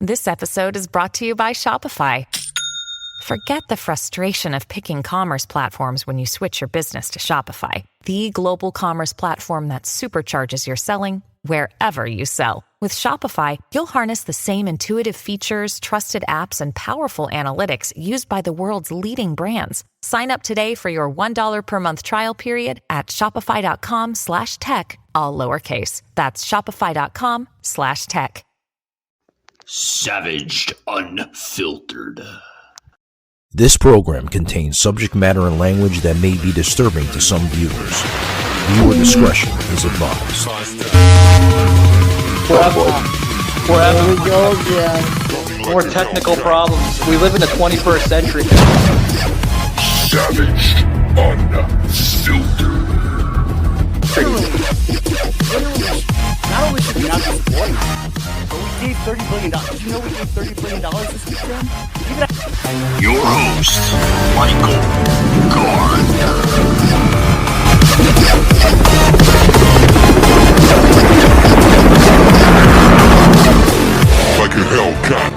This episode is brought to you by Shopify. Forget the frustration of picking commerce platforms when you switch your business to Shopify, the global commerce platform that supercharges your selling wherever you sell. With Shopify, you'll harness the same intuitive features, trusted apps, and powerful analytics used by the world's leading brands. Sign up today for your $1 per month trial period at shopify.com/tech, all lowercase. That's shopify.com/tech. Savaged Unfiltered. This program contains subject matter and language that may be disturbing to some viewers. Viewer discretion is advised. There we go again. More technical problems. We live in the 21st century. Savaged Unfiltered. Not only should we not be supporting it, but we gave $30 billion. Did you know we gave $30 billion this weekend? Your host, Michael Gardner. Like a Hellcat.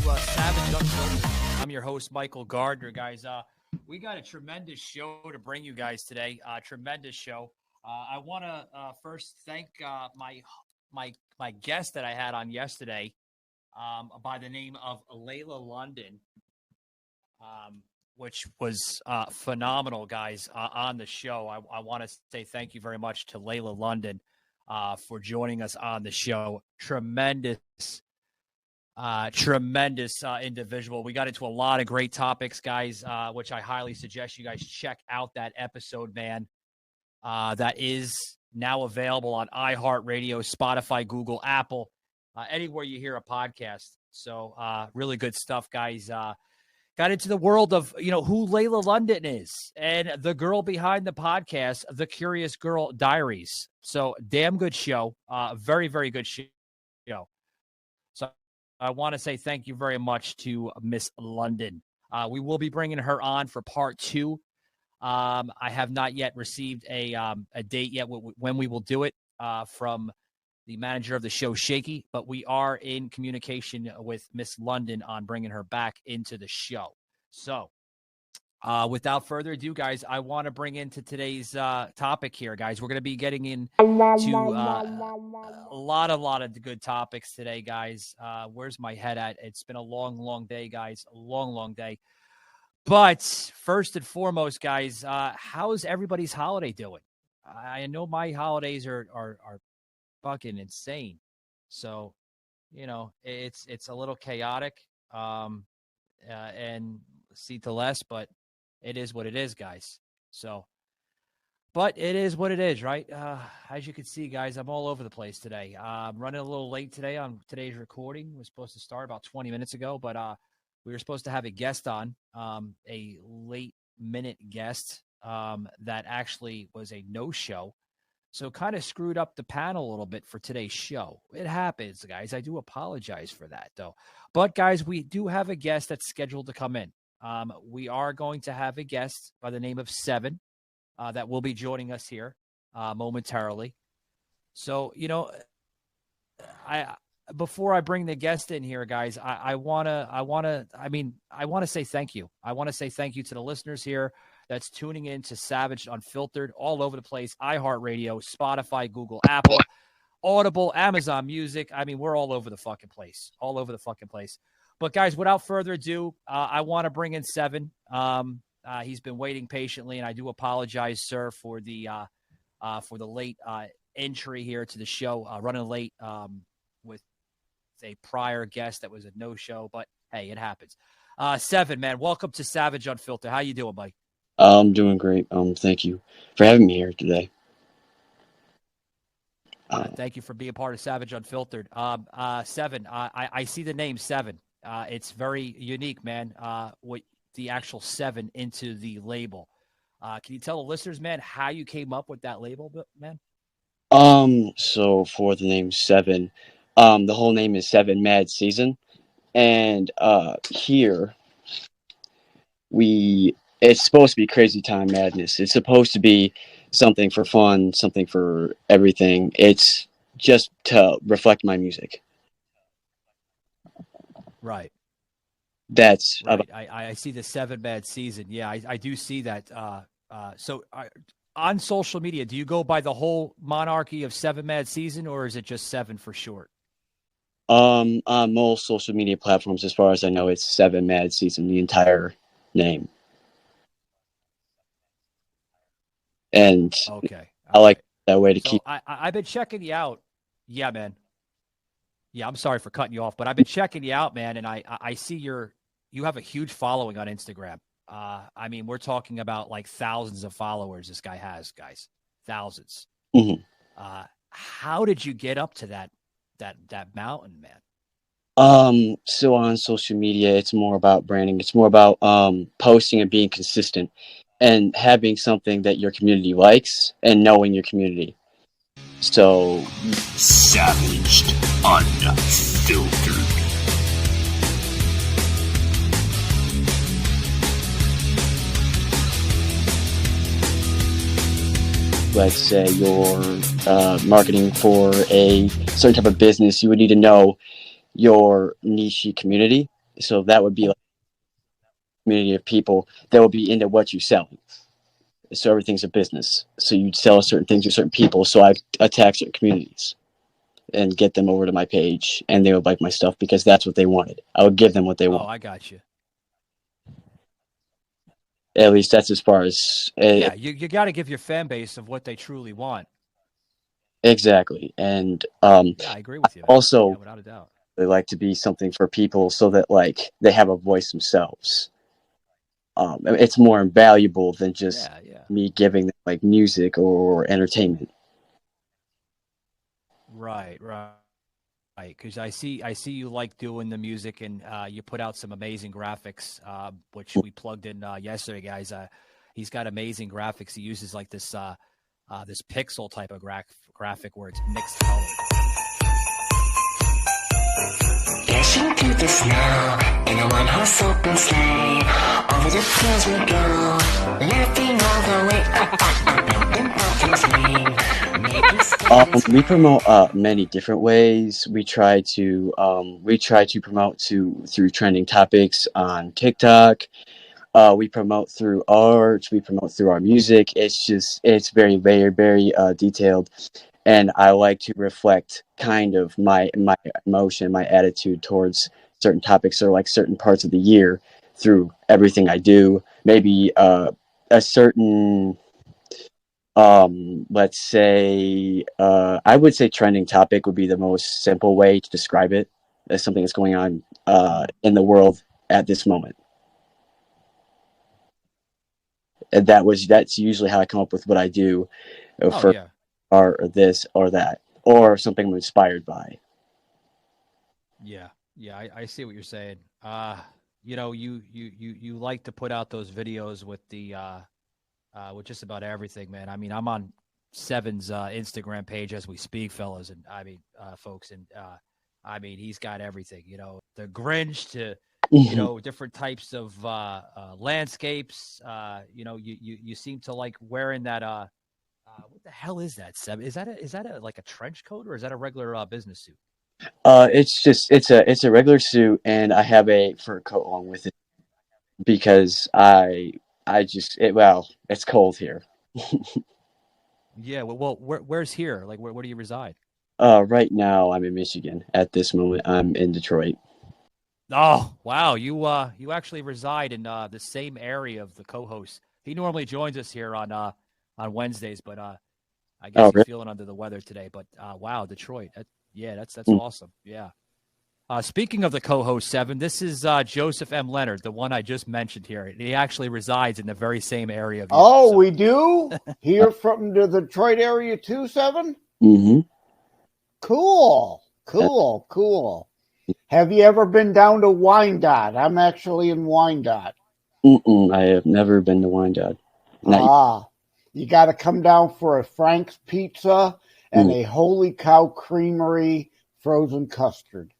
Welcome to Savage Unfiltered. I'm your host, Michael Gardner, guys. We got a tremendous show to bring you guys today. Tremendous show. I want to first thank my guest that I had on yesterday, by the name of Layla London, which was phenomenal, guys, on the show. I want to say thank you very much to Layla London for joining us on the show. Tremendous individual. We got into a lot of great topics, guys, which I highly suggest you guys check out that episode, man. That is now available on iHeartRadio, Spotify, Google, Apple, anywhere you hear a podcast. So really good stuff, guys. Got into the world of, who Layla London is and the girl behind the podcast, The Curious Girl Diaries. So damn good show. Very, very good show. So I want to say thank you very much to Miss London. We will be bringing her on for part 2. I have not yet received a date yet when we will do it from the manager of the show, Shaky, but we are in communication with Miss London on bringing her back into the show. So without further ado, guys, I want to bring into today's topic here, guys. We're going to be getting into a lot of good topics today, guys. Where's my head at? It's been a long day, guys. A long day. But first and foremost, guys, how's everybody's holiday doing? I know my holidays are fucking insane. So, it's a little chaotic, and see to less, but it is what it is, guys. So, but it is what it is, right? As you can see, guys, I'm all over the place today. I'm running a little late today on today's recording. We're supposed to start about 20 minutes ago, but we were supposed to have a guest on, a late-minute guest that actually was a no-show. So kind of screwed up the panel a little bit for today's show. It happens, guys. I do apologize for that, though. But, guys, we do have a guest that's scheduled to come in. We are going to have a guest by the name of Se7en that will be joining us here momentarily. So, before I bring the guest in here, guys, I want to say thank you. I want to say thank you to the listeners here that's tuning in to Savage Unfiltered all over the place. iHeartRadio, Spotify, Google, Apple, Audible, Amazon Music. I mean, we're all over the fucking place. But, guys, without further ado, I want to bring in Se7en. He's been waiting patiently, and I do apologize, sir, for the late entry here to the show, running late with a prior guest that was a no-show. But, hey, it happens. Se7en, man, welcome to Savage Unfiltered. How you doing, Mike? I'm doing great. Thank you for having me here today. Thank you for being part of Savage Unfiltered. Se7en, I see the name Se7en. It's very unique, man, with the actual 7 into the label. Can you tell the listeners, man, how you came up with that label, man? So for the name Se7en, the whole name is 7 Mad Season. And here it's supposed to be Crazy Time Madness. It's supposed to be something for fun, something for everything. It's just to reflect my music. Right. That's Right. I see the 7 Mad Season. Yeah, I do see that. So on social media, do you go by the whole monarchy of 7 Mad Season, or is it just 7 for short? on most social media platforms, as far as I know, it's 7 Mad Season, the entire name. And Okay. I All like right. that way to So keep. I've been checking you out. Yeah, man. Yeah, I'm sorry for cutting you off, but I've been checking you out, man, and I see you have a huge following on Instagram. I mean, we're talking about like thousands of followers this guy has, guys. Thousands. Mhm. How did you get up to that mountain, man? So on social media, it's more about branding. It's more about posting and being consistent and having something that your community likes and knowing your community. So Savaged, unfiltered. let's say you're marketing for a certain type of business, you would need to know your niche community. So that would be like a community of people that will be into what you sell. So everything's a business. So you'd sell certain things to certain people. So I attack certain communities and get them over to my page, and they would like my stuff because that's what they wanted. I would give them what they Oh, want. I got you. At least that's as far as Yeah, you got to give your fan base of what they truly want. exactly. And Yeah, I agree with you, man. also, Yeah, without a doubt. they like to be something for people so that like they have a voice themselves. It's more invaluable than just Yeah, yeah. me giving them like music or entertainment. Right, right. Right, because I see you like doing the music, and you put out some amazing graphics, which we plugged in yesterday, guys. He's got amazing graphics. He uses like this pixel type of graphic where it's mixed color. Dashing through the snow in a one-horse open sleigh. Over the fields we go, laughing all the way up. Building mountains ring, making skies We promote many different ways. We try to promote through trending topics on TikTok. We promote through art. We promote through our music. It's very, very, very detailed, and I like to reflect kind of my emotion, my attitude towards certain topics or like certain parts of the year through everything I do. Maybe a certain let's say I would say trending topic would be the most simple way to describe it as something that's going on in the world at this moment. And that's usually how I come up with what I do Oh for yeah, or this or that or something I'm inspired by. yeah, yeah. I see what you're saying. You like to put out those videos with with just about everything, man. I mean, I'm on Seven's Instagram page as we speak, fellas, and I mean, folks, and I mean, he's got everything. The Grinch to different types of landscapes. You seem to like wearing that. What the hell is that, Seven? Is that a like a trench coat, or is that a regular business suit? It's a regular suit, and I have a fur coat along with it because it's cold here. Yeah. Well, where's here? Like, where do you reside? Right now I'm in Michigan. At this moment, I'm in Detroit. Oh, wow. You actually reside in the same area of the co-host. He normally joins us here on Wednesdays, but I guess Oh, he's really? feeling under the weather today. But wow, Detroit. That's Mm. awesome. Yeah. Speaking of the co-host, Seven, this is Joseph M. Leonard, the one I just mentioned here. He actually resides in the very same area of you. Oh, So- we do? Here from the Detroit area too, Seven? Mm-hmm. Cool. Cool. Have you ever been down to Wyandotte? I'm actually in Wyandotte. I have never been to Wyandotte. Not yet. You got to come down for a Frank's Pizza and Mm. a Holy Cow Creamery frozen custard.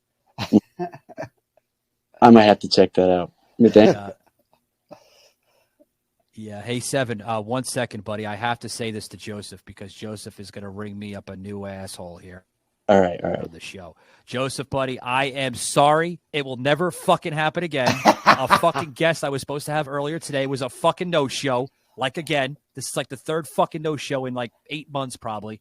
I might have to check that out. But thank- Yeah. Hey, Seven, 1 second, buddy. I have to say this to Joseph because Joseph is going to ring me up a new asshole here. All right. On the show. Joseph, buddy, I am sorry. It will never fucking happen again. A fucking guest I was supposed to have earlier today was a fucking no-show. Like, again, this is like the third fucking no-show in like 8 months probably.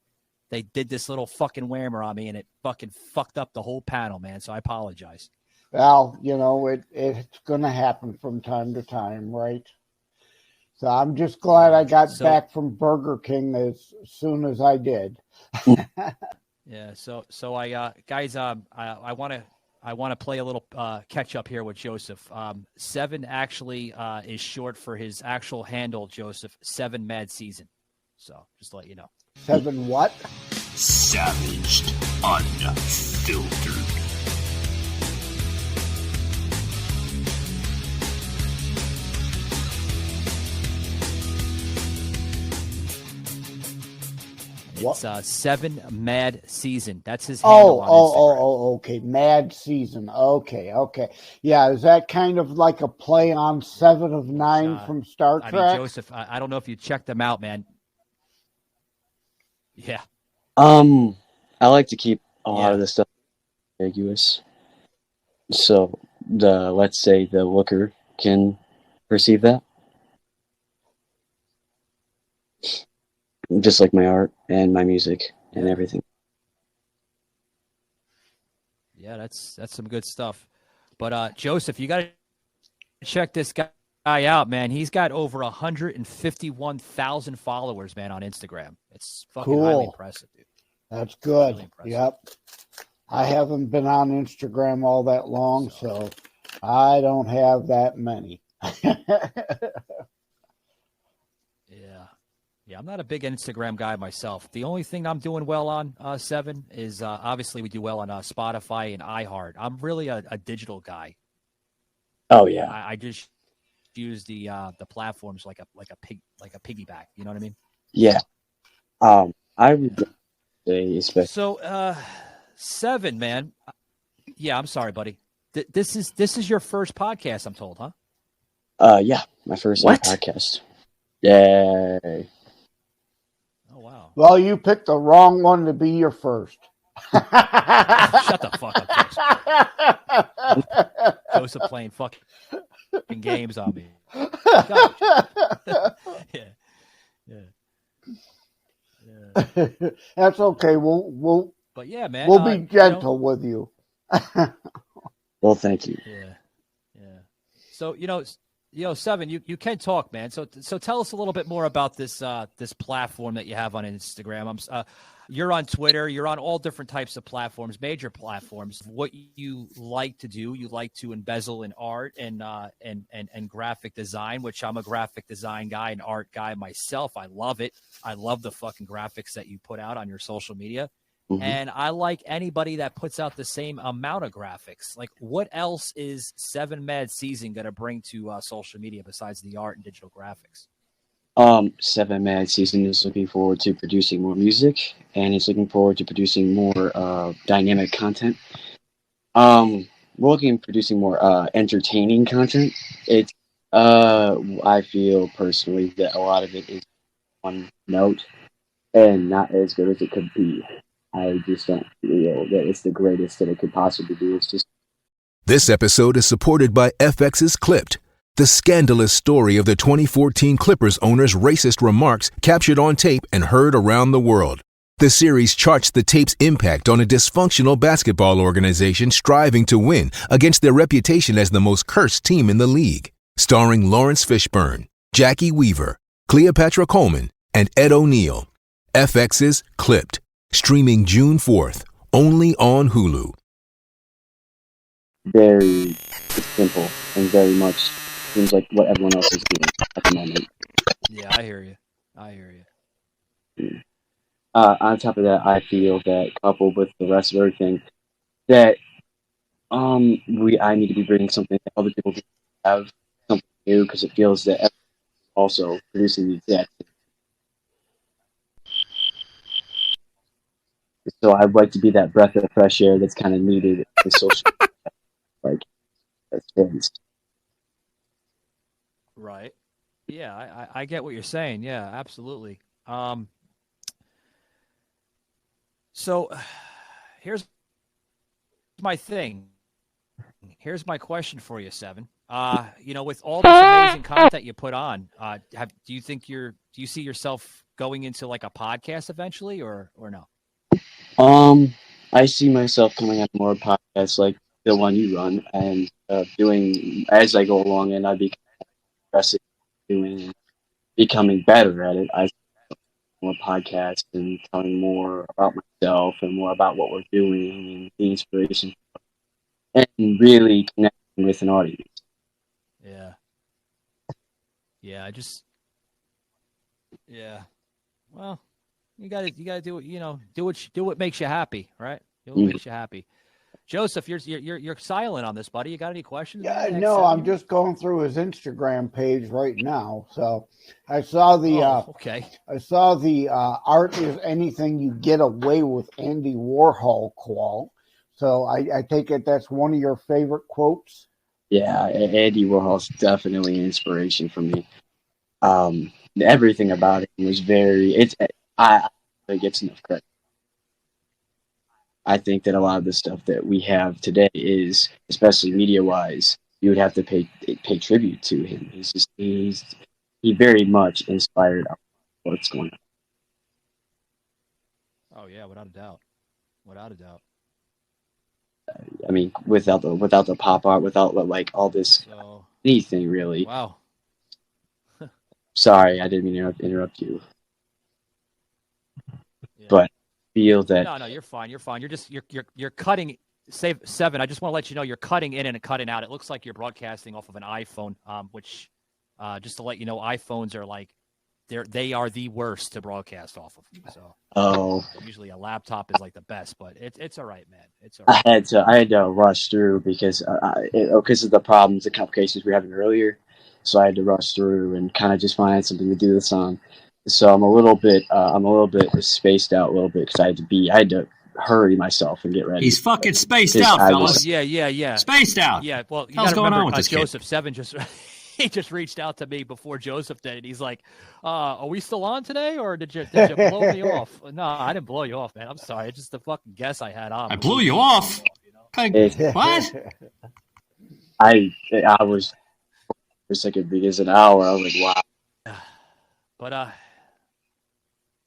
They did this little fucking whammer on me, and it fucking fucked up the whole panel, man, so I apologize. Well, it's going to happen from time to time, right? So I'm just glad I got back from Burger King as soon as I did. Yeah, so I guys, I want to play a little catch up here with Joseph. Se7en actually is short for his actual handle, Joseph. Se7en Mad Season. So just to let you know. Se7en what? Savaged, unfiltered. It's Se7en Mad Season. That's his handle on Instagram. Okay. Mad Season. Okay. Yeah, is that kind of like a play on Seven of Nine from Star Trek? I mean, Joseph, I don't know if you checked them out, man. Yeah. I like to keep a lot of the stuff ambiguous, so let's say the looker can perceive that. Just like my art and my music and everything. Yeah, that's some good stuff. But Joseph, you got to check this guy out, man. He's got over 151,000 followers, man, on Instagram. It's fucking highly impressive, dude. That's good. Yep. I haven't been on Instagram all that long, so I don't have that many. Yeah, I'm not a big Instagram guy myself. The only thing I'm doing well on Se7en is obviously we do well on Spotify and iHeart. I'm really a digital guy. Oh yeah, I just use the platforms like a piggyback. You know what I mean? Yeah. I would say especially. So Se7en, man. Yeah, I'm sorry, buddy. This is your first podcast, I'm told, huh? Yeah, my first podcast. Yay. Oh, wow. Well, you picked the wrong one to be your first. Shut the fuck up, Joseph. Joseph playing fucking games on me. Yeah. That's okay. We'll But yeah, man. We'll be gentle with you. Well, thank you. Yeah. So Se7en, you can talk, man. So tell us a little bit more about this platform that you have on Instagram. You're on Twitter. You're on all different types of platforms, major platforms. What you like to do, you like to embezzle in art and graphic design, which I'm a graphic design guy and art guy myself. I love it. I love the fucking graphics that you put out on your social media. Mm-hmm. And I like anybody that puts out the same amount of graphics. Like, what else is Se7en Mad Season going to bring to social media besides the art and digital graphics? Se7en Mad Season is looking forward to producing more music, and he's looking forward to producing more dynamic content. We're looking at producing more entertaining content. It's I feel personally that a lot of it is one note and not as good as it could be. I just don't feel that it's the greatest that it could possibly be. It's just. This episode is supported by FX's Clipped, the scandalous story of the 2014 Clippers owner's racist remarks captured on tape and heard around the world. The series charts the tape's impact on a dysfunctional basketball organization striving to win against their reputation as the most cursed team in the league. Starring Lawrence Fishburne, Jackie Weaver, Cleopatra Coleman, and Ed O'Neill. FX's Clipped. Streaming June 4th, only on Hulu. Very simple and very much seems like what everyone else is doing at the moment. Yeah, I hear you. On top of that, I feel that coupled with the rest of everything, that I need to be bringing something that other people have something new because it feels that everyone's also producing the exact same. So I'd like to be that breath of fresh air that's kind of needed in social space. Right. Yeah, I get what you're saying. Yeah, absolutely. So here's my thing. Here's my question for you, Seven. With all this amazing content you put on, do you see yourself going into like a podcast eventually, or no? I see myself coming on more podcasts like the one you run and doing as I go along, and I become aggressive doing and becoming better at it. I see more podcasts and telling more about myself and more about what we're doing and the inspiration and really connecting with an audience. Yeah. Yeah. Well, you gotta do it. Do what makes you happy, right? Do what makes you happy. Joseph, you're silent on this, buddy. You got any questions? Yeah, no, I'm just going through his Instagram page right now. So I saw the okay. I saw the art is anything you get away with Andy Warhol quote. So I take it that's one of your favorite quotes. Yeah, Andy Warhol's definitely an inspiration for me. Everything about it was I think it's enough credit. I think that a lot of the stuff that we have today is, especially media-wise, you would have to pay tribute to him. He very much inspired what's going on. Oh yeah, without a doubt. I mean, without the pop art, without like all this anything really. Wow. Sorry, I didn't mean to interrupt you. Yeah. But feel that no, you're fine. You're cutting. Save Seven. I just want to let you know you're cutting in and cutting out. It looks like you're broadcasting off of an iPhone, which just to let you know, iPhones are like they are the worst to broadcast off of. So usually a laptop is like the best, but it's all right, man. It's all right. I had to rush through because of the problems, the complications we were having earlier. So I had to rush through and kind of just find something to do this on. So I'm a little bit spaced out a little bit because I had to hurry myself and get ready. He's fucking spaced out, fellas. Yeah. Spaced out. Yeah, well, you What's got to going remember, on with this Joseph Seven he just reached out to me before Joseph did, and he's like, "Are we still on today, or did you blow me off?" No, I didn't blow you off, man. I'm sorry. It's just the fucking guess I had on. I blew you off. What? I was for a second because an hour. I was like, wow. But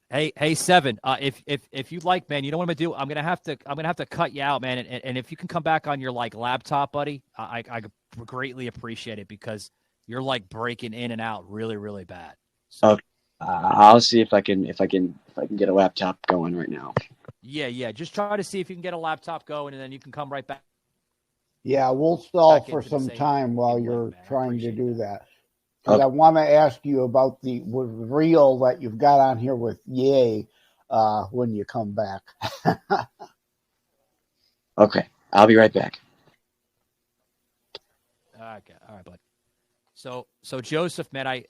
hey, Seven. If you like, man, you know what I'm gonna do? I'm gonna have to cut you out, man. And if you can come back on your like laptop, buddy, I greatly appreciate it because you're like breaking in and out really, really bad. So, okay. I'll see if I can get a laptop going right now. Yeah. Just try to see if you can get a laptop going, and then you can come right back. Yeah, we'll stall for some time while you're trying to do that. Because I want to ask you about the reel that you've got on here with Ye when you come back. Okay, I'll be right back. Okay, all right, bud. So Joseph, man,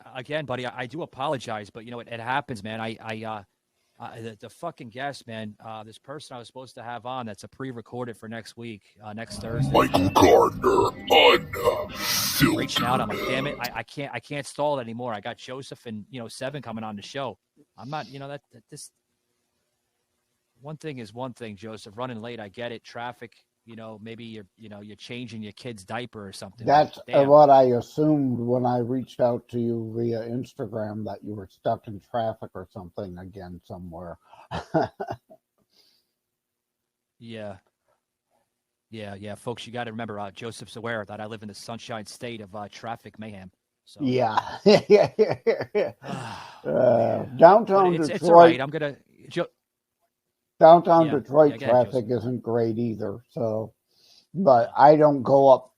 buddy, I do apologize, but you know it happens, man. The fucking guest, man, this person I was supposed to have on, that's a pre-recorded for next week, next Thursday. Michael Gardner, unfiltered. Reaching out, I'm like, damn it, I can't stall it anymore. I got Joseph and Seven coming on the show. I'm not, this one thing is one thing, Joseph. Running late, I get it. Traffic, maybe you're changing your kid's diaper or something. That's what I assumed when I reached out to you via Instagram, that you were stuck in traffic or something again somewhere. Yeah, folks, you got to remember, Joseph's aware that I live in the sunshine state of traffic mayhem. So. Yeah. Downtown Detroit. It's all right. I'm gonna. Downtown Detroit traffic isn't great either. So, but I don't go up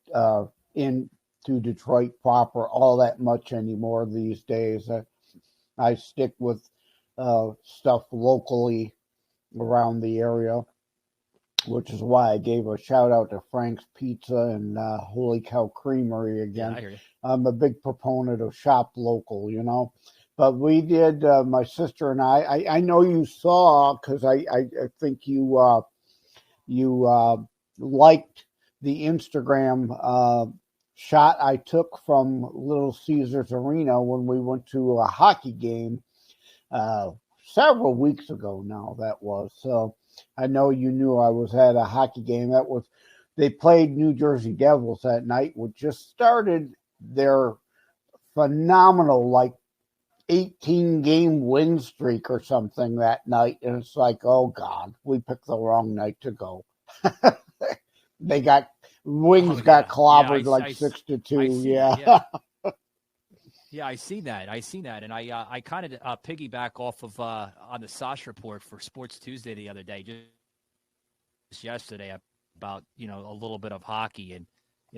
into Detroit proper all that much anymore these days. I stick with stuff locally around the area, which is why I gave a shout out to Frank's Pizza and Holy Cow Creamery again. Yeah, I hear you. I'm a big proponent of shop local, But we did, my sister and I know you saw, because I think you liked the Instagram shot I took from Little Caesars Arena when we went to a hockey game several weeks ago now, that was. So I know you knew I was at a hockey game. They played New Jersey Devils that night, which just started their phenomenal, like 18-game win streak or something that night. And it's like, oh God, we picked the wrong night to go. Wings got clobbered like 6-2. Yeah. Yeah, I seen that. And I kind of piggyback off of on the Sosh report for Sports Tuesday the other day, just yesterday, about, a little bit of hockey. And,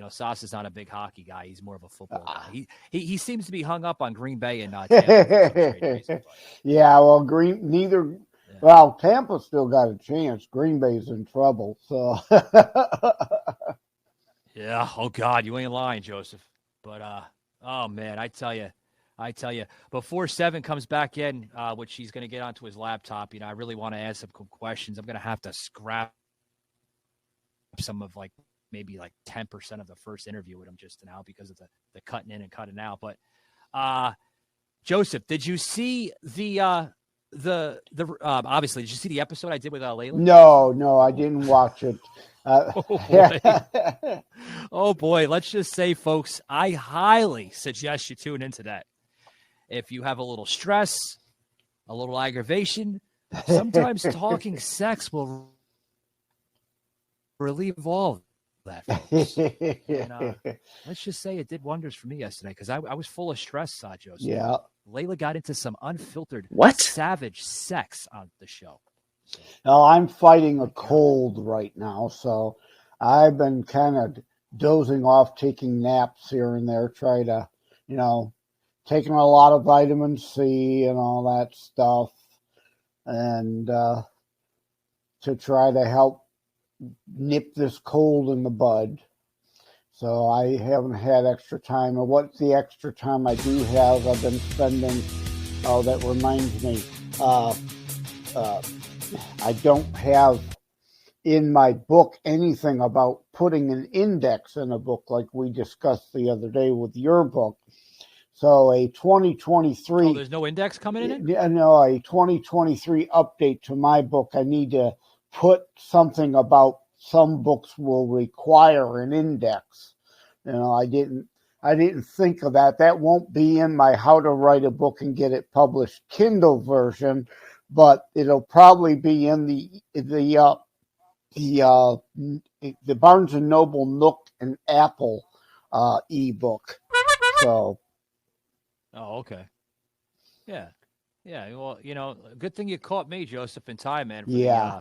Sauce is not a big hockey guy. He's more of a football guy. He seems to be hung up on Green Bay and Tampa. Yeah, well, Well, Tampa still got a chance. Green Bay's in trouble. So. Yeah. Oh God, you ain't lying, Joseph. But oh man, I tell you, before Se7en comes back in, which he's going to get onto his laptop, I really want to ask some questions. I'm going to have to scrap some of maybe 10% of the first interview with him just now because of the cutting in and cutting out. But Joseph, did you see the obviously, did you see the episode I did with Layla? No, I didn't watch it. Oh boy, let's just say, folks, I highly suggest you tune into that. If you have a little stress, a little aggravation, sometimes talking sex will relieve all of that, folks. And, let's just say it did wonders for me yesterday because I was full of stress, Joseph. Yeah. Layla got into some unfiltered, savage sex on the show. So, no, I'm fighting a cold right now, so I've been kind of dozing off, taking naps here and there, try to, taking a lot of vitamin C and all that stuff, and to try to help nip this cold in the bud. So I haven't had extra time. And what's the extra time I do have? I've been spending. Oh, that reminds me. I don't have in my book anything about putting an index in a book like we discussed the other day with your book. So a 2023. Oh, there's no index coming in it? Yeah, no, a 2023 update to my book. I need to put something about some books will require an index. I didn't think of that. That won't be in my How to Write a Book and Get It Published Kindle version, but it'll probably be in the Barnes and Noble Nook and Apple ebook. So. Oh, okay. Yeah. Well, good thing you caught me, Joseph, in time, man. Yeah.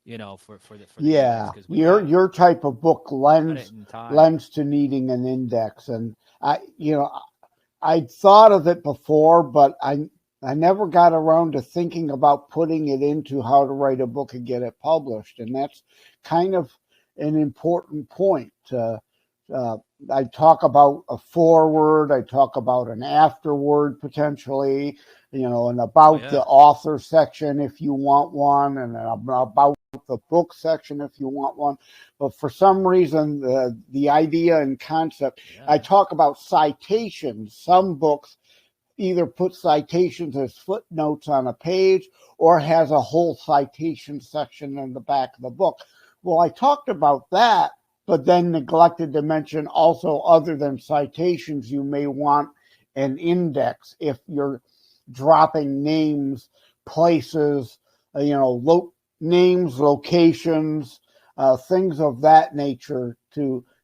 For the yeah, your type of book lends to needing an index, and I'd thought of it before, but I never got around to thinking about putting it into How to Write a Book and Get It Published, and that's kind of an important point. I talk about a foreword, I talk about an afterword potentially, and about the author section if you want one, and about the book section if you want one. But for some reason, the idea and concept, I talk about citations. Some books either put citations as footnotes on a page or has a whole citation section in the back of the book. Well, I talked about that, but then neglected to mention also, other than citations, you may want an index if you're dropping names, places, names, locations, things of that nature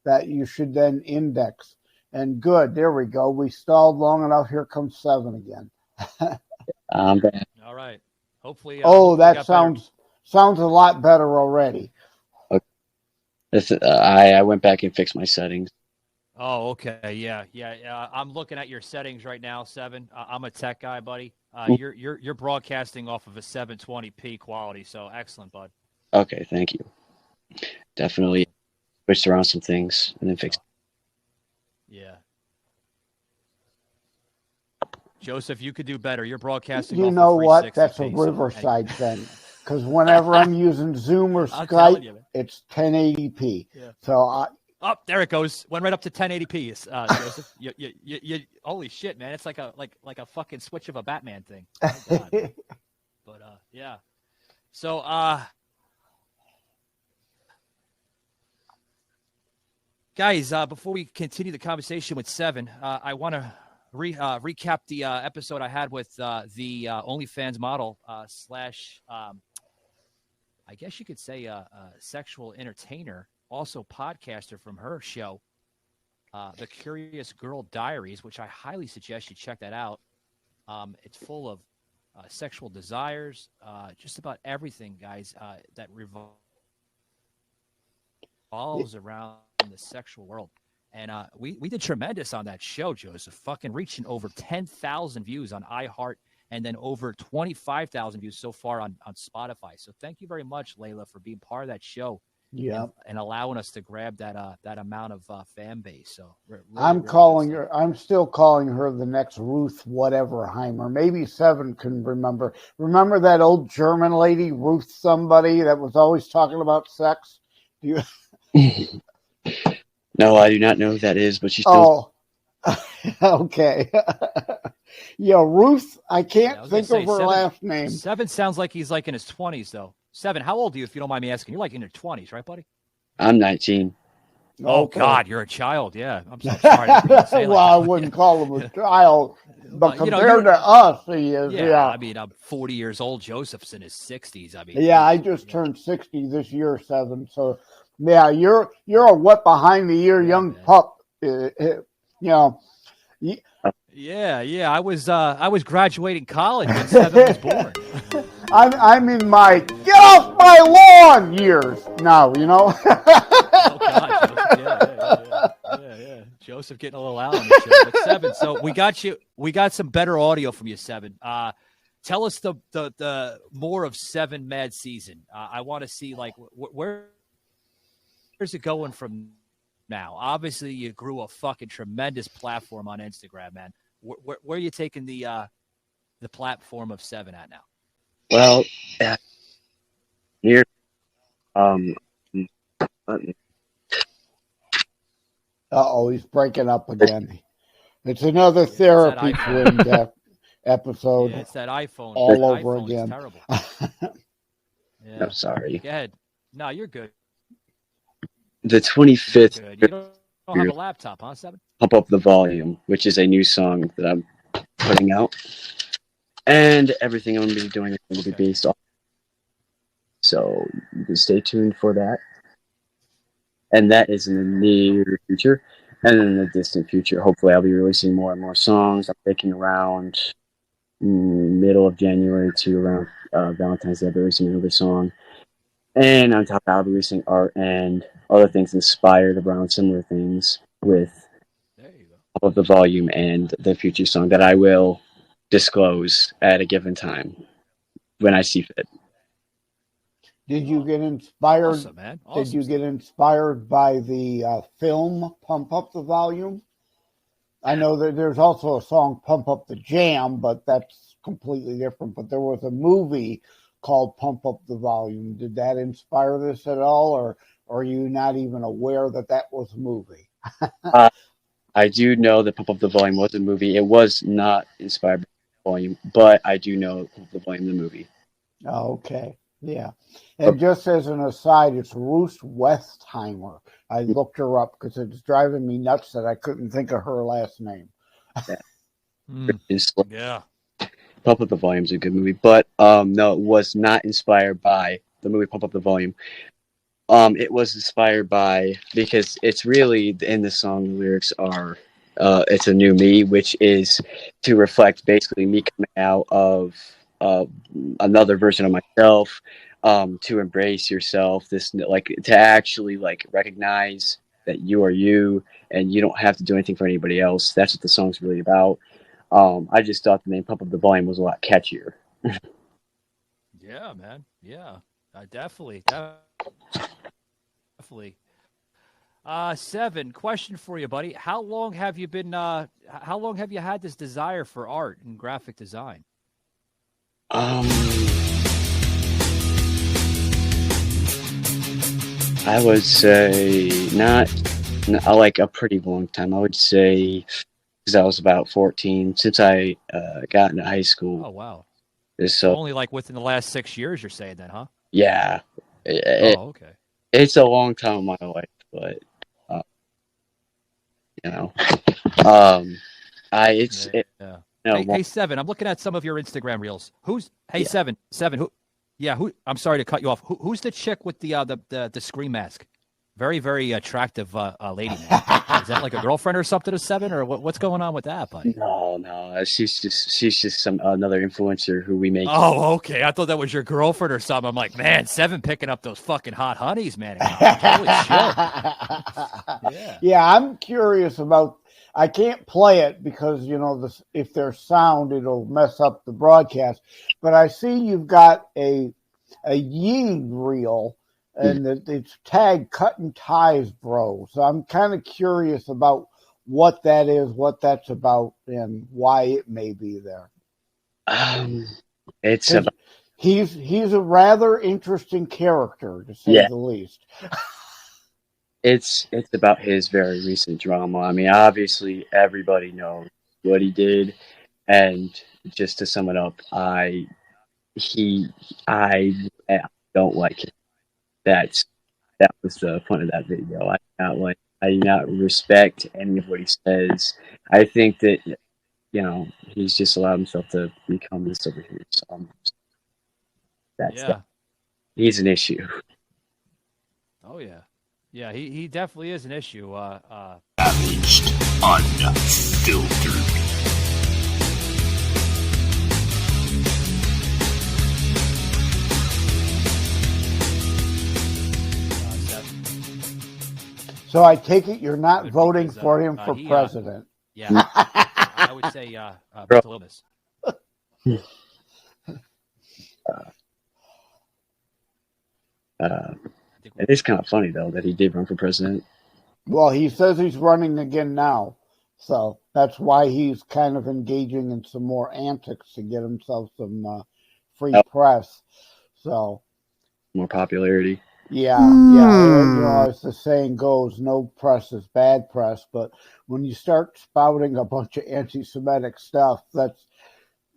that you should then index. And good, there we go. We stalled long enough. Here comes Se7en again. All right. Hopefully. That sounds a lot better already. I went back and fixed my settings. Oh, okay. Yeah. I'm looking at your settings right now, Se7en. I'm a tech guy, buddy. You're broadcasting off of a 720p quality, so excellent, bud. Okay, thank you. Definitely switched around some things and then fixed. Yeah. Joseph, you could do better. You're broadcasting. You know what? That's a Riverside thing. Because whenever I'm using Zoom or Skype, it's 1080p. Yeah. So there it goes. Went right up to 1080p. Joseph, you holy shit, man! It's like a fucking switch of a Batman thing. Oh, God. But yeah. So Guys, before we continue the conversation with Se7en, I want to recap the episode I had with the OnlyFans model slash, I guess you could say, sexual entertainer, also podcaster from her show, The Curious Girl Diaries, which I highly suggest you check that out. It's full of sexual desires, just about everything, guys, that revolves around the sexual world. And we did tremendous on that show, Joseph, fucking reaching over 10,000 views on iHeart and then over 25,000 views so far on Spotify. So thank you very much, Layla, for being part of that show. Yeah, and allowing us to grab that amount of fan base. So really, I'm calling her. I'm still calling her the next Ruth Whateverheimer. Maybe Se7en can remember. Remember that old German lady, Ruth somebody, that was always talking about sex? Do you? No, I do not know who that is, but she's still. Oh, okay. Yeah, Ruth. I can't think of her last name. Se7en sounds like he's like in his 20s, though. Se7en, how old are you, if you don't mind me asking? You're like in your 20s, right, buddy? I'm 19. Oh, okay. God, you're a child. Yeah, I'm so sorry. Well, I wouldn't call him a child, but compared to us, he is. Yeah, I mean, I'm 40 years old. Joseph's in his 60s. I mean, yeah, I just turned 60 this year, Se7en. So, yeah, you're a wet behind the ear young pup. You know. Yeah. I was graduating college when Se7en was born. I'm in my get off my lawn years now, you know. Oh God, yeah. Joseph getting a little out on the show. But Se7en, so we got some better audio from you, Se7en. Tell us the more of Se7en Mad Season. I want to see like where's it going from now? Obviously, you grew a fucking tremendous platform on Instagram, man. Where are you taking the platform of Se7en at now? Well, here, he's breaking up again. It's another therapy twin episode. Yeah, it's that iPhone all over again. Terrible. Yeah. I'm sorry. Go ahead. No, you're good. The 25th. You don't have a laptop, huh, Se7en? Pump Up the Volume, which is a new song that I'm putting out. And everything I'm going to be doing is going to be based off. So you can stay tuned for that. And that is in the near future. And in the distant future, hopefully I'll be releasing more and more songs. I'm thinking around middle of January to around Valentine's Day, I'll be releasing another song. And on top of that, I'll be releasing art and other things inspired around similar things with Pump Up the Volume and the future song that I will disclose at a given time when I see fit. Did you get inspired? Awesome, man. Awesome. Did you get inspired by the film Pump Up the Volume? I know that there's also a song Pump Up the Jam, but that's completely different. But there was a movie called Pump Up the Volume. Did that inspire this at all, or are you not even aware that was a movie? I do know that Pump Up the Volume was a movie. It was not inspired by the volume, but I do know Pump Up the Volume, the movie. Okay, yeah. And just as an aside, it's Ruth Westheimer. I looked her up because it's driving me nuts that I couldn't think of her last name. Yeah. Pump Up the Volume is a good movie, but no, it was not inspired by the movie Pump Up the Volume. It was inspired by, because it's really, in the song, the lyrics are, it's a new me, which is to reflect basically me coming out of another version of myself, to embrace yourself, this, like, to actually, like, recognize that you are you, and you don't have to do anything for anybody else. That's what the song's really about. I just thought the name Pump Up the Volume was a lot catchier. Yeah, man. Yeah, definitely. Se7en, question for you, buddy. How long have you had this desire for art and graphic design? I would say not like a pretty long time. I would say because I was about 14 since I got into high school. Oh, wow. So only like within the last 6 years, you're saying then, huh? Yeah. Okay. It's a long time in my life, but You know, um, Hey, Seven, I'm looking at some of your Instagram reels. Seven, who? Yeah, who? I'm sorry to cut you off. Who's the chick with the scream mask? Very, very attractive lady, man. Is that like a girlfriend or something of Seven, or what's going on with that, buddy? No. She's just another influencer who we make. Oh, okay. I thought that was your girlfriend or something. I'm like, man, Seven picking up those fucking hot honeys, man. Holy shit. Yeah, I'm curious about. I can't play it because if there's sound, it'll mess up the broadcast. But I see you've got a Yee reel. And it's tagged Cutting Ties Bro. So I'm kind of curious about what that is, what that's about, and why it may be there. He's a rather interesting character, to say the least. It's about his very recent drama. I mean, obviously everybody knows what he did, and just to sum it up, I don't like it. That was the point of that video. I do not respect any of what he says. I think that he's just allowed himself to become this over here. So he's an issue. Oh yeah. He definitely is an issue. Savaged, unfiltered. So I take it you're not voting for him for president. Yeah, I would say mental illness. It is kind of funny though that he did run for president. Well, he says he's running again now, so that's why he's kind of engaging in some more antics to get himself some free press. So more popularity. Yeah. As the saying goes, no press is bad press. But when you start spouting a bunch of anti-Semitic stuff, I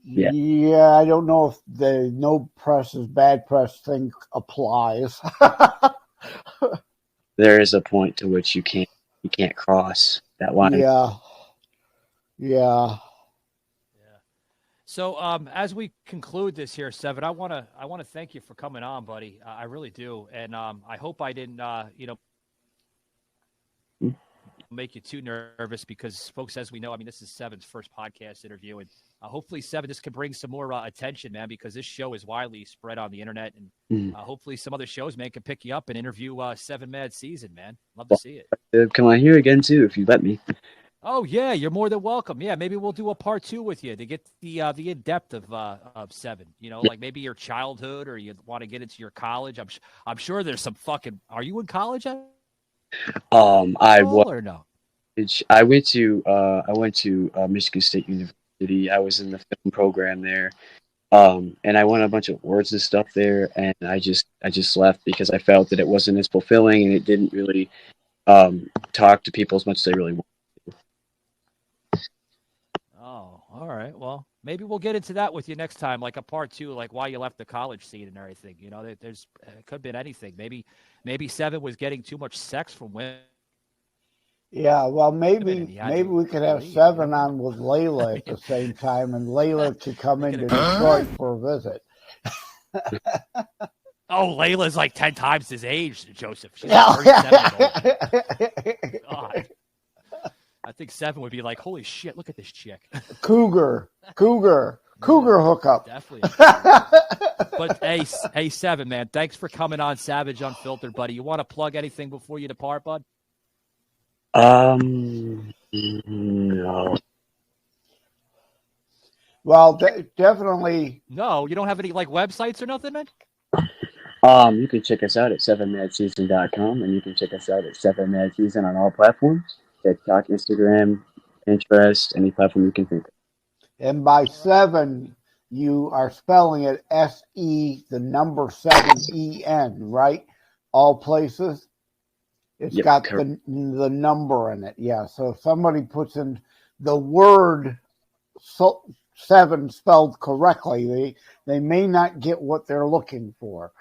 don't know if the no press is bad press thing applies. There is a point to which you can't cross that line. Yeah. So as we conclude this here, Seven, I want to thank you for coming on, buddy. I really do, and I hope I didn't make you too nervous because, folks, as we know, I mean, this is Seven's first podcast interview, and hopefully, Seven, this can bring some more attention, man, because this show is widely spread on the internet, and hopefully, some other shows, man, can pick you up and interview Seven Mad Season, man. Love to see it. Come on here again too, if you let me. Oh yeah, you're more than welcome. Yeah, maybe we'll do a part 2 with you to get the in depth of Seven. Like maybe your childhood, or you want to get into your college. I'm sure there's some fucking. Are you in college yet? I was. Or no? I went to Michigan State University. I was in the film program there, and I won a bunch of awards and stuff there. And I just left because I felt that it wasn't as fulfilling, and it didn't really talk to people as much as I really wanted. Oh, all right. Well, maybe we'll get into that with you next time, like a part 2, like why you left the college scene and everything. There's it could have been anything. Maybe Seven was getting too much sex from women. Yeah, well, maybe we could have Seven on with Layla at the same time, and Layla could come into Detroit for a visit. Oh, Layla's like 10 times his age, Joseph. She's 37. God. I think Seven would be like, holy shit, look at this chick. Cougar hookup. Definitely. But hey, Seven, man, thanks for coming on Savage Unfiltered, buddy. You want to plug anything before you depart, bud? No. Well, definitely. No, you don't have any like websites or nothing, man? You can check us out at 7madseason.com, and you can check us out at 7madseason on all platforms. TikTok, Instagram, Pinterest, any platform you can think of. And by 7, you are spelling it S-E, the number 7-E-N, right? All places. It's got the number in it. Yeah, so if somebody puts in the word 7 spelled correctly, they may not get what they're looking for.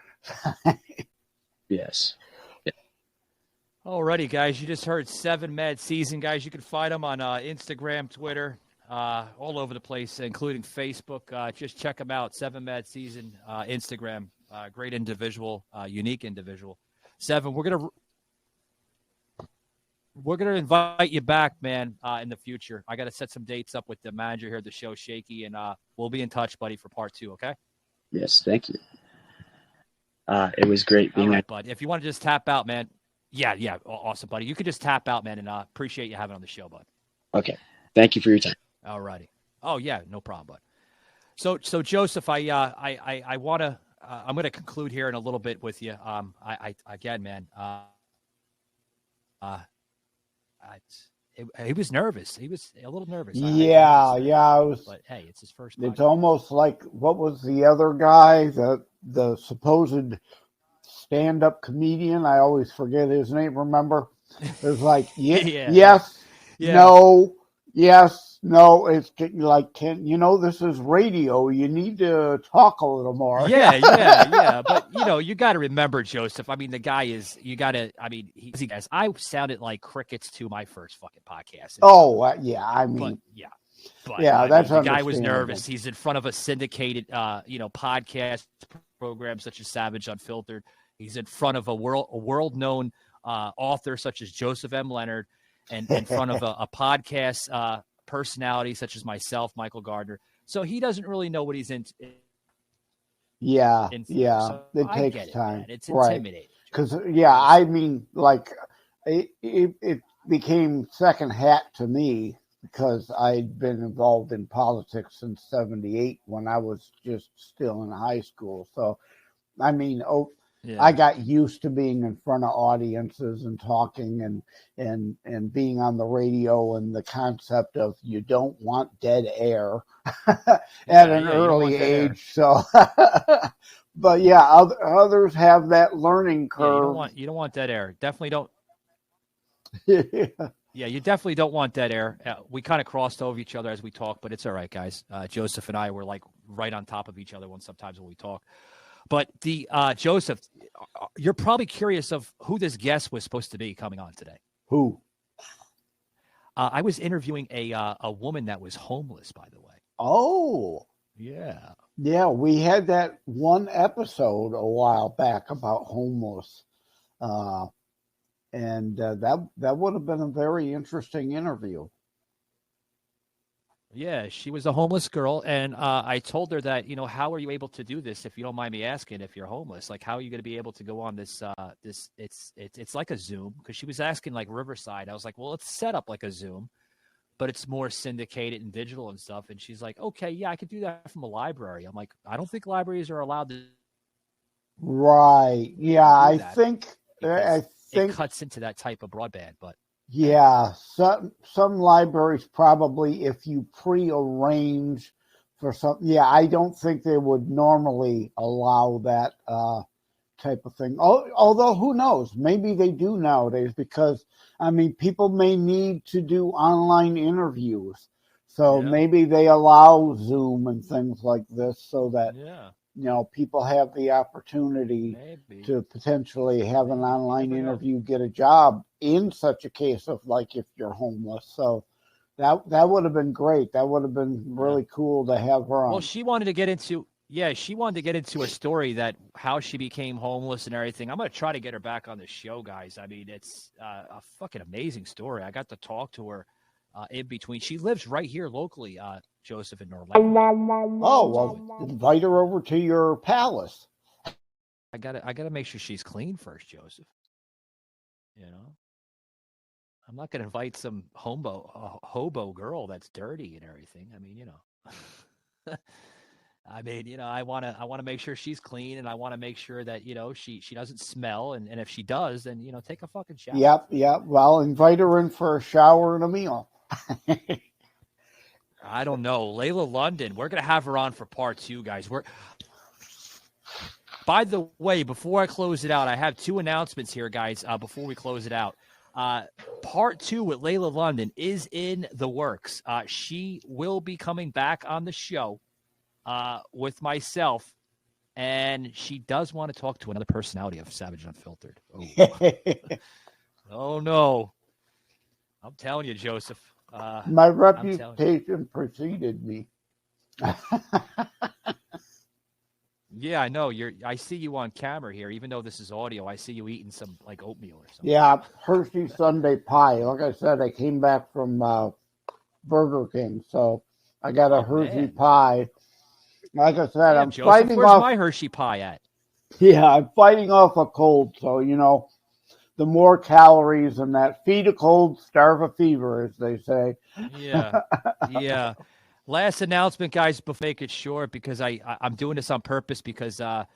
Yes. Alrighty, guys. You just heard Se7en Mad Season, guys. You can find them on Instagram, Twitter, all over the place, including Facebook. Just check them out. Se7en Mad Season, Instagram. Great individual, unique individual. Se7en, we're gonna invite you back, man, in the future. I got to set some dates up with the manager here at the show, Shaky, and we'll be in touch, buddy, for part 2. Okay? Yes, thank you. It was great being there. Bud. If you want to just tap out, man. Yeah, awesome, buddy. You could just tap out, man, and appreciate you having on the show, bud. Okay, thank you for your time. All righty. Oh yeah, no problem, bud. So Joseph, I want to. I'm going to conclude here in a little bit with you. Again, man. He was nervous. He was a little nervous. Yeah. I was. But hey, it's his first time. It's almost like, what was the other guy? The supposed stand-up comedian. I always forget his name. Remember? It was like, yes, no, yes, no. It's like, this is radio. You need to talk a little more. Yeah. But you got to remember, Joseph. I mean, the guy is. You got to. I mean, I sounded like crickets to my first fucking podcast. Yeah. I mean, But that's the guy was nervous. He's in front of a syndicated, podcast program such as Savage Unfiltered. He's in front of a world-known author such as Joseph M. Leonard, and in front of a podcast personality such as myself, Michael Gardner. So he doesn't really know what he's into. Yeah. So it takes time. It's intimidating. Because I mean, like it became second hat to me because I'd been involved in politics since '78 when I was just still in high school. So, I mean, I got used to being in front of audiences and talking and being on the radio, and the concept of you don't want dead air at an early age. So, but others have that learning curve. You don't want dead air. Definitely don't. Yeah, you definitely don't want dead air. We kind of crossed over each other as we talk, but it's all right, guys. Joseph and I were like right on top of each other sometimes when we talk. But Joseph, you're probably curious of who this guest was supposed to be coming on today. Who? I was interviewing a woman that was homeless, by the way. Oh. Yeah. Yeah, we had that one episode a while back about homeless. And that would have been a very interesting interview. Yeah, she was a homeless girl, and I told her that, how are you able to do this, if you don't mind me asking, if you're homeless? Like, how are you going to be able to go on this, it's like a Zoom, because she was asking, like, Riverside. I was like, well, it's set up like a Zoom, but it's more syndicated and digital and stuff. And she's like, okay, yeah, I could do that from a library. I'm like, I don't think libraries are allowed to. Right. Yeah, I think it cuts into that type of broadband, but. Yeah, some libraries probably, if you pre-arrange for something. Yeah, I don't think they would normally allow that type of thing. Although, who knows? Maybe they do nowadays because, I mean, people may need to do online interviews. So maybe they allow Zoom and things like this so that, people have the opportunity to potentially have an online interview, get a job in such a case of, like, if you're homeless. So that would have been great. That would have been really cool to have her on. Well, she wanted to get into a story that how she became homeless and everything. I'm going to try to get her back on the show, guys. I mean, it's a fucking amazing story. I got to talk to her in between. She lives right here locally, Joseph, in Orlando. Oh, well, invite her over to your palace. I gotta make sure she's clean first, Joseph. I'm not gonna invite some hobo girl that's dirty and everything. I mean, I wanna make sure she's clean, and I wanna make sure that she doesn't smell, and if she does, then take a fucking shower. Yep. Well, invite her in for a shower and a meal. I don't know. Layla London, we're going to have her on for part 2, guys. By the way, before I close it out, I have 2 announcements here, guys, before we close it out. Part 2 with Layla London is in the works. She will be coming back on the show with myself, and she does want to talk to another personality of Savage Unfiltered. Oh, no. I'm telling you, Joseph. My reputation preceded me. Yeah, I know. I see you on camera here. Even though this is audio, I see you eating some like oatmeal or something. Yeah, Hershey Sunday pie. Like I said, I came back from Burger King, so I got a Hershey pie. Like I said, I'm Joseph, fighting where's off my Hershey pie at? Yeah, I'm fighting off a cold, so the more calories and that feed a cold, starve a fever, as they say. Yeah, yeah. Last announcement, guys. Before I make it short, because I'm doing this on purpose because I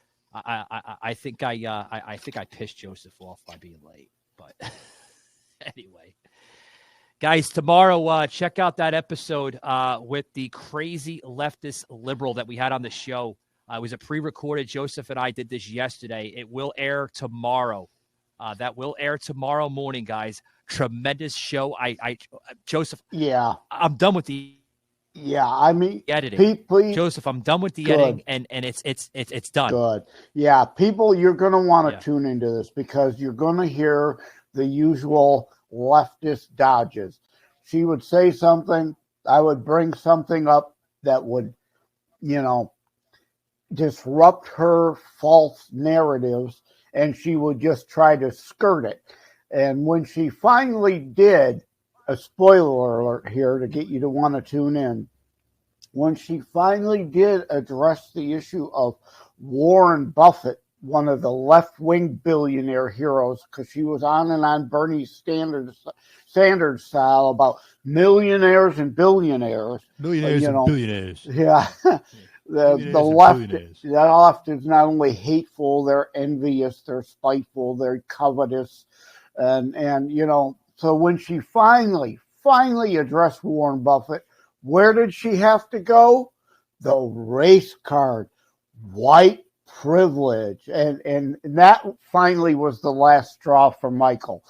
think I think I pissed Joseph off by being late. But anyway, guys, tomorrow check out that episode with the crazy leftist liberal that we had on the show. It was a pre-recorded. Joseph and I did this yesterday. It will air tomorrow. That will air tomorrow morning, guys. Tremendous show. Joseph. Yeah. I'm done with the. Yeah, I mean, editing. Joseph, I'm done with the editing, and it's done. Good. Yeah, people, you're going to want to tune into this because you're going to hear the usual leftist dodges. She would say something, I would bring something up that would, disrupt her false narratives, and she would just try to skirt it. And when she finally did, a spoiler alert here to get you to want to tune in, when she finally did address the issue of Warren Buffett, one of the left-wing billionaire heroes, because she was on and on Bernie Sanders style about millionaires and billionaires. Millionaires and billionaires. Yeah. The left is not only hateful, they're envious, they're spiteful, they're covetous. And so when she finally addressed Warren Buffett, where did she have to go? The race card, white privilege. And that finally was the last straw for Michael.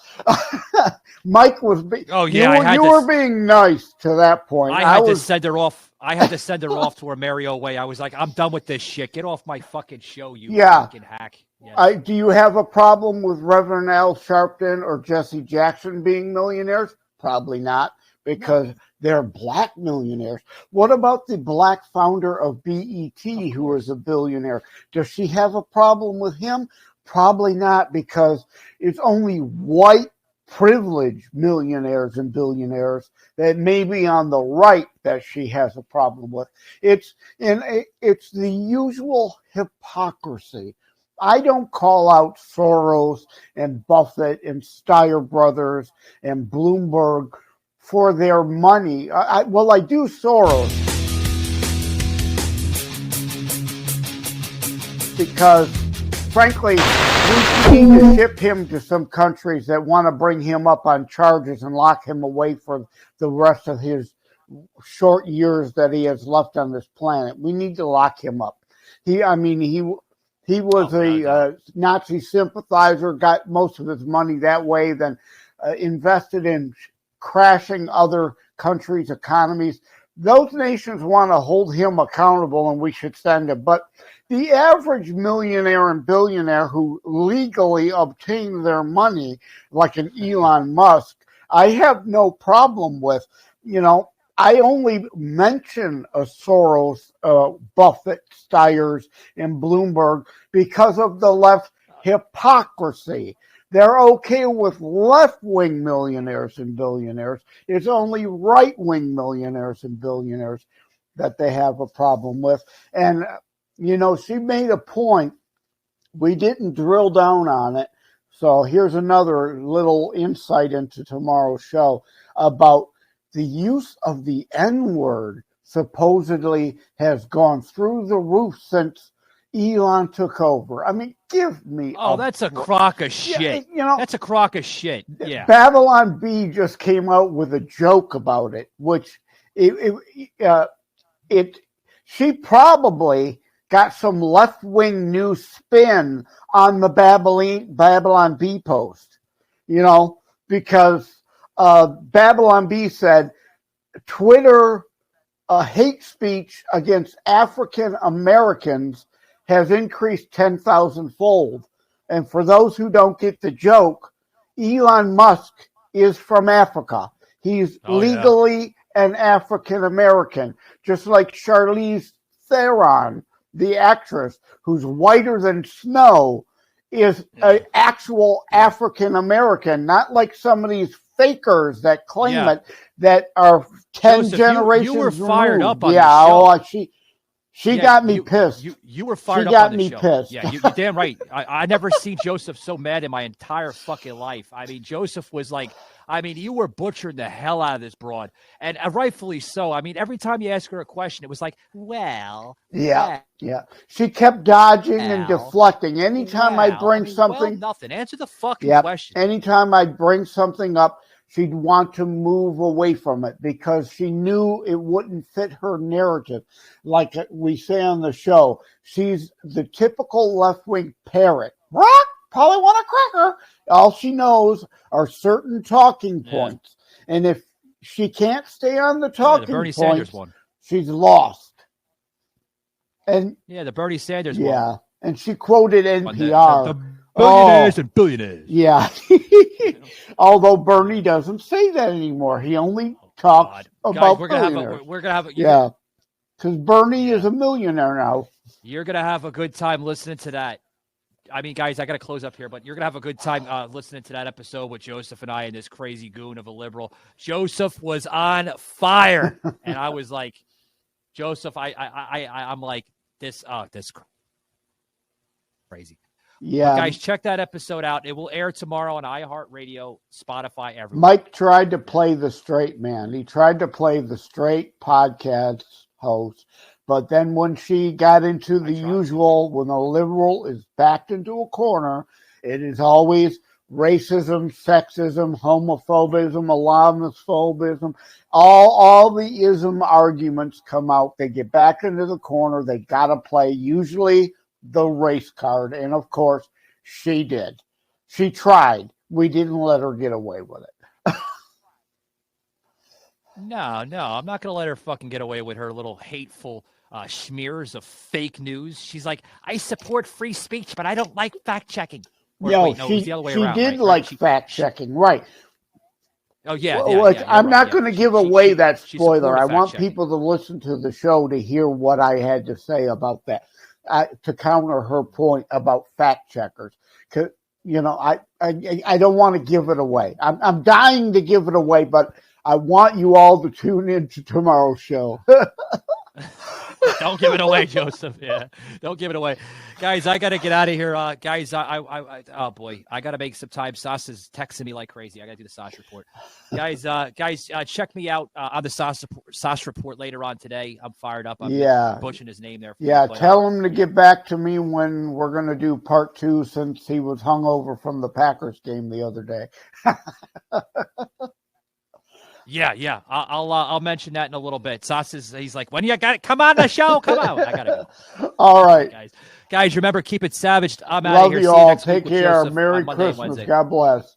Mike was you were being nice to that point. I had to send her off. I had to send her off to her merry old way. I was like, I'm done with this shit. Get off my fucking show, you fucking hack. Yes. Do you have a problem with Reverend Al Sharpton or Jesse Jackson being millionaires? Probably not, because they're black millionaires. What about the black founder of BET, who was a billionaire? Does she have a problem with him? Probably not, because it's only white privileged millionaires and billionaires that may be on the right that she has a problem with. It's the usual hypocrisy. I don't call out Soros and Buffett and Steyer Brothers and Bloomberg for their money. I do Soros because, frankly, we need to ship him to some countries that want to bring him up on charges and lock him away for the rest of his short years that he has left on this planet. We need to lock him up. He was a Nazi sympathizer, got most of his money that way, then invested in crashing other countries' economies. Those nations want to hold him accountable, and we should send him. But the average millionaire and billionaire who legally obtained their money, like an Elon Musk, I have no problem with. I only mention a Soros, Buffett, Steyers, and Bloomberg because of the left hypocrisy. They're okay with left-wing millionaires and billionaires. It's only right-wing millionaires and billionaires that they have a problem with. And, she made a point. We didn't drill down on it. So here's another little insight into tomorrow's show about the use of the N-word supposedly has gone through the roof since Elon took over. I mean, give me that's a crock of shit. That's a crock of shit. Yeah. Babylon B just came out with a joke about it, which she probably got some left-wing new spin on the Babylon B post, because Babylon B said Twitter hate speech against African Americans has increased 10,000-fold. And for those who don't get the joke, Elon Musk is from Africa. He's legally an African American, just like Charlize Theron, the actress, who's whiter than snow, is an actual African American, not like some of these fakers that claim it that are 10 Joseph, generations you were fired removed. up on the show. She got me pissed. You were fired she up got on the me show. Pissed. Yeah, you're damn right. I never seen Joseph so mad in my entire fucking life. I mean, Joseph was like, you were butchering the hell out of this broad, and rightfully so. I mean, every time you ask her a question, it was like, yeah. She kept dodging and deflecting. Anytime I bring something, nothing. Answer the fucking question. Anytime I bring something up, she'd want to move away from it because she knew it wouldn't fit her narrative. Like we say on the show, she's the typical left-wing parrot. What? Probably want a cracker. All she knows are certain talking points. And if she can't stay on the talking the Bernie points, Sanders one. She's lost. And the Bernie Sanders one. Yeah, and she quoted NPR. The billionaires and billionaires. Yeah. Although Bernie doesn't say that anymore. He only talks about billionaires. We're gonna have because Bernie is a millionaire now. You're gonna have a good time listening to that. I mean, guys, I got to close up here, but you're going to have a good time listening to that episode with Joseph and I and this crazy goon of a liberal. Joseph was on fire. And I was like, Joseph, I'm like, this crazy. Yeah. But guys, check that episode out. It will air tomorrow on iHeartRadio, Spotify, everywhere. Mike tried to play the straight man. He tried to play the straight podcast host. But then when she got into the usual, when a liberal is backed into a corner, it is always racism, sexism, homophobism, Islamophobism. All the ism arguments come out. They get back into the corner. They got to play usually the race card. And, of course, she did. She tried. We didn't let her get away with it. No, I'm not going to let her fucking get away with her little hateful smears of fake news. She's like, I support free speech, but I don't like fact checking. It was the other way around. She did like fact checking, right? Oh yeah. I'm not going to give away that spoiler. I want people to listen to the show to hear what I had to say about that, to counter her point about fact checkers. Because I don't want to give it away. I'm dying to give it away, but I want you all to tune in to tomorrow's show. Don't give it away, Joseph. Yeah, don't give it away, guys. I got to get out of here, guys. Oh boy, I got to make some time. Sas is texting me like crazy. I got to do the Sas report, guys. Check me out on the Sas report later on today. I'm fired up. I'm butchering his name there. Tell him to get back to me when we're going to do part 2, since he was hungover from the Packers game the other day. Yeah. I'll mention that in a little bit. He's like, when you got it, come on the show, come out. I gotta go. All right, guys. Remember, keep it savage. I'm out Love of here. you all. Take care. Merry Christmas. God bless.